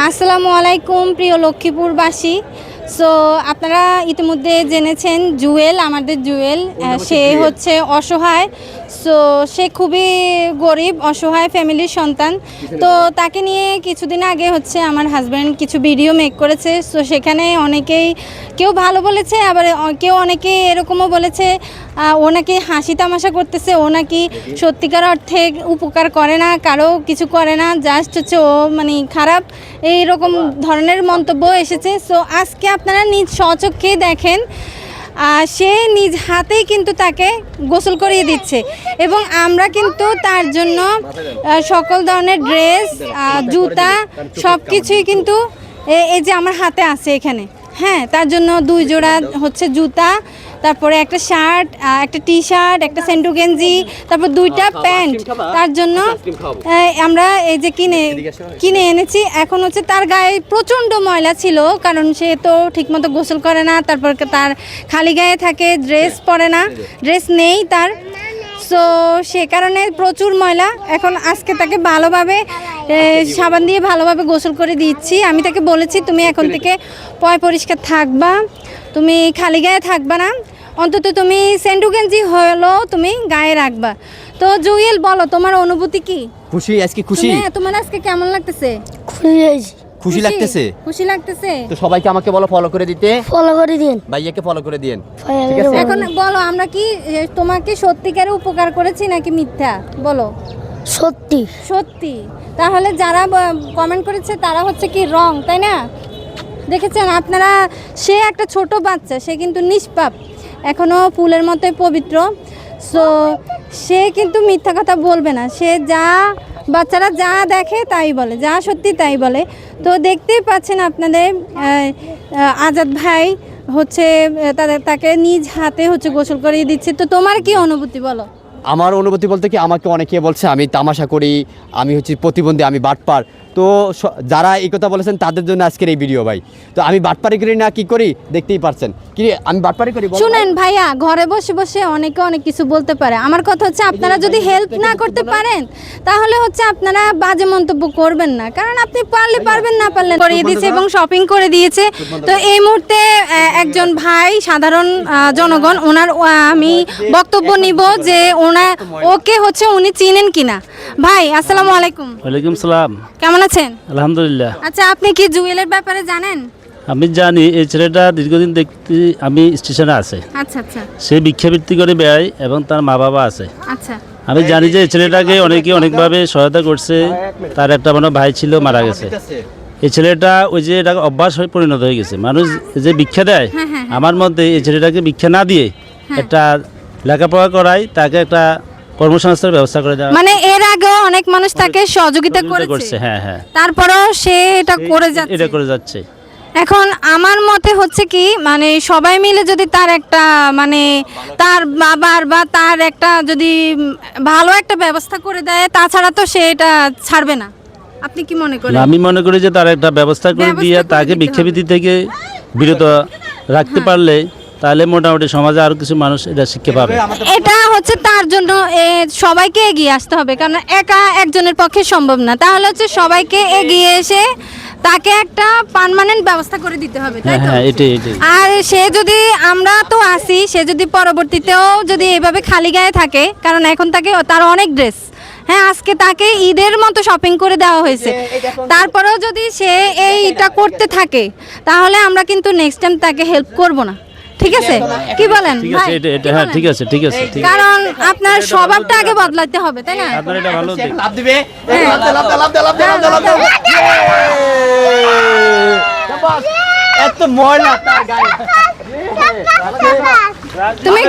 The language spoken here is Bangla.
আসসালামু আলাইকুম প্রিয় লক্ষ্মীপুরবাসী। সো আপনারা ইতিমধ্যে জেনেছেন জুয়েল, আমাদের জুয়েল সে হচ্ছে অসহায়। সো সে খুবই গরিব অসহায় ফ্যামিলির সন্তান। তো তাকে নিয়ে কিছুদিন আগে হচ্ছে আমার হাজব্যান্ড কিছু ভিডিও মেক করেছে। সো সেখানে অনেকেই কেউ ভালো বলেছে, আবার কেউ অনেকে এরকমও বলেছে ও নাকি হাসি তামাশা করতেছে, ও নাকি সত্যিকার অর্থে উপকার করে না, কারো কিছু করে না, জাস্ট হচ্ছে ও মানে খারাপ, এইরকম ধরনের মন্তব্য এসেছে। সো আজকে আপনারা নিজ স্বচক্ষে দেখেন সে নিজ হাতেই কিন্তু তাকে গোসল করিয়ে দিচ্ছে, এবং আমরা কিন্তু তার জন্য সকল ধরনের ড্রেস, জুতা সব কিছুই কিন্তু এই যে আমার হাতে আছে এখানে, হ্যাঁ, তার জন্য 2 জোড়া হচ্ছে জুতা, তারপরে একটা শার্ট, একটা টি শার্ট, একটা সেন্টু গেঞ্জি, তারপর 2টা প্যান্ট তার জন্য আমরা এই যে কিনে এনেছি। এখন হচ্ছে তার গায়ে প্রচণ্ড ময়লা ছিল, কারণ সে তো ঠিকমতো গোসল করে না, তারপর তার খালি গায়ে থাকে, ড্রেস পরে না, ড্রেস নেই তার। সো সে কারণে প্রচুর ময়লা। এখন আজকে তাকে ভালোভাবে সাবান দিয়ে ভালোভাবে গোসল করে দিচ্ছি। আমি তাকে বলেছি তুমি এখন থেকে পরিষ্কার থাকবা, তুমি খালি গায়ে থাকবা না, অন্তত তুমি সেন্টু গেঞ্জি হলো তুমি গায়ে রাখবা। তো জুয়েল বলো তোমার অনুভূতি কি? খুশি, আজকে খুশি? তোমার আজকে কেমন লাগতেছে? খুশি লাগতেছে? খুশি লাগতেছে। তো সবাইকে আমাকে বলো ফলো করে দিতে। ফলো করে দিন, ভাইয়াকে ফলো করে দিন। ঠিক আছে, এখন বলো আমরা কি তোমাকে সত্যিকারে উপকার করেছি নাকি মিথ্যা? বলো। সত্যি সত্যি। তাহলে যারা কমেন্ট করেছে তারা হচ্ছে কি রং, তাই না? দেখেছেন আপনারা, সে একটা ছোট বাচ্চা, সে কিন্তু নিষ্পাপ, এখনও ফুলের মতোই পবিত্র। সো সে কিন্তু মিথ্যা কথা বলবে না, সে বাচ্চারা যা দেখে তাই বলে, যা সত্যি তাই বলে। তো দেখতেই পাচ্ছেন আপনাদের আজাদ ভাই হচ্ছে তাকে নিজ হাতে হচ্ছে গোসল করিয়ে দিচ্ছে। তো তোমার কি অনুভূতি বলো? আমার অনুভূতি বলতে কি, আমাকে অনেকে বলছে আমি তামাশা করি, আমি হচ্ছে প্রতিবন্ধী, আমি বাটপার। তো যারা এই কথা বলেছেন তাদের জন্য আজকের এই ভিডিও ভাই। তো আমি বাটপারি করি না কি করি দেখতেই পারছেন। কি আমি বাটপারি করি? শুনেন ভাইয়া, ঘরে বসে বসে অনেকে অনেক কিছু বলতে পারে। আমার কথা হচ্ছে আপনারা যদি হেল্প না করতে পারেন তাহলে হচ্ছে আপনারা বাজে মন্তব্য করবেন না, কারণ আপনি পারলে পারবেন, না পারলে করিয়ে দিয়েছে এবং শপিং করে দিয়েছে। তো এই মুহূর্তে একজন ভাই, সাধারণ জনগণ, ওনার আমি বক্তব্য নিব যে ওকে হচ্ছে উনি চিনেন কিনা। ভাই আসসালামু আলাইকুম। ওয়ালাইকুম সালাম। কেমন আছেন? আলহামদুলিল্লাহ। আচ্ছা, আপনি কি জুয়েলের ব্যাপারে জানেন? আমি জানি এই ছেলেটা দীর্ঘদিন দেখতে আমি স্টেশনে আছে। আচ্ছা আচ্ছা। সে ভিক্ষাবৃত্তি করে বেড়ায় এবং তার মা বাবা আছে। আচ্ছা। আমি জানি যে এই ছেলেটাকে অনেকভাবে সহায়তা করছে। তার একটা ভাই ছিল, মারা গেছে। এই ছেলেটা ওই যে এটা অভ্যাস হয়ে পরিণত হয়ে গেছে। মানুষ যে ভিক্ষা দেয়, আমার মধ্যে এই ছেলেটাকে ভিক্ষা না দিয়ে একটা লেখাপড়া করাই, তাকে একটা কর্মসংস্থানের ব্যবস্থা করে দেওয়া। মানে এর আগেও অনেক মানুষ তাকে সহযোগিতা করেছে। হ্যাঁ হ্যাঁ। তারপরেও সে এটা করে যাচ্ছে। এখন আমার মতে হচ্ছে কি, মানে সবাই মিলে যদি তার একটা মানে তার বাবার বা তার একটা যদি ভালো একটা ব্যবস্থা করে দেয়, তাছাড়া তো সে এটা ছাড়বে না। আপনি কি মনে করেন? আমি মনে করি যে তার একটা ব্যবস্থা করে দিয়ে তাকে ভিক্ষাবৃত্তি থেকে বিরত রাখতে পারলে তাহলে মোটামুটি সমাজে আরো কিছু মানুষ এটা শিক্ষা পাবে। এটা হচ্ছে তার জন্য সবাইকে এগিয়ে আসতে হবে, কারণ একা একজনের পক্ষে সম্ভব না। তাহলে হচ্ছে সবাইকে এগিয়ে এসে তাকে একটা পার্মানেন্ট ব্যবস্থা করে দিতে হবে, তাই তো? হ্যাঁ, এটাই। আর সে যদি, আমরা তো আসি, সে যদি পরবর্তীতেও যদি এভাবে খালি গায়ে থাকে, কারণ এখন তার অনেক ড্রেস, হ্যাঁ, আজকে তাকে ঈদের মতো শপিং করে দেওয়া হয়েছে, তারপরেও যদি সে এইটা করতে থাকে তাহলে আমরা কিন্তু নেক্সট টাইম তাকে হেল্প করব না। ঠিক আছে, কি বলেন ভাই? হ্যাঁ, ঠিক আছে। কারণ আপনার স্বভাবটা আগে বদলাতে হবে, তাই না? আপনার এটা ভালো দিক। লাভ দিবে, এত ময়লা তার গায়ে। তুমি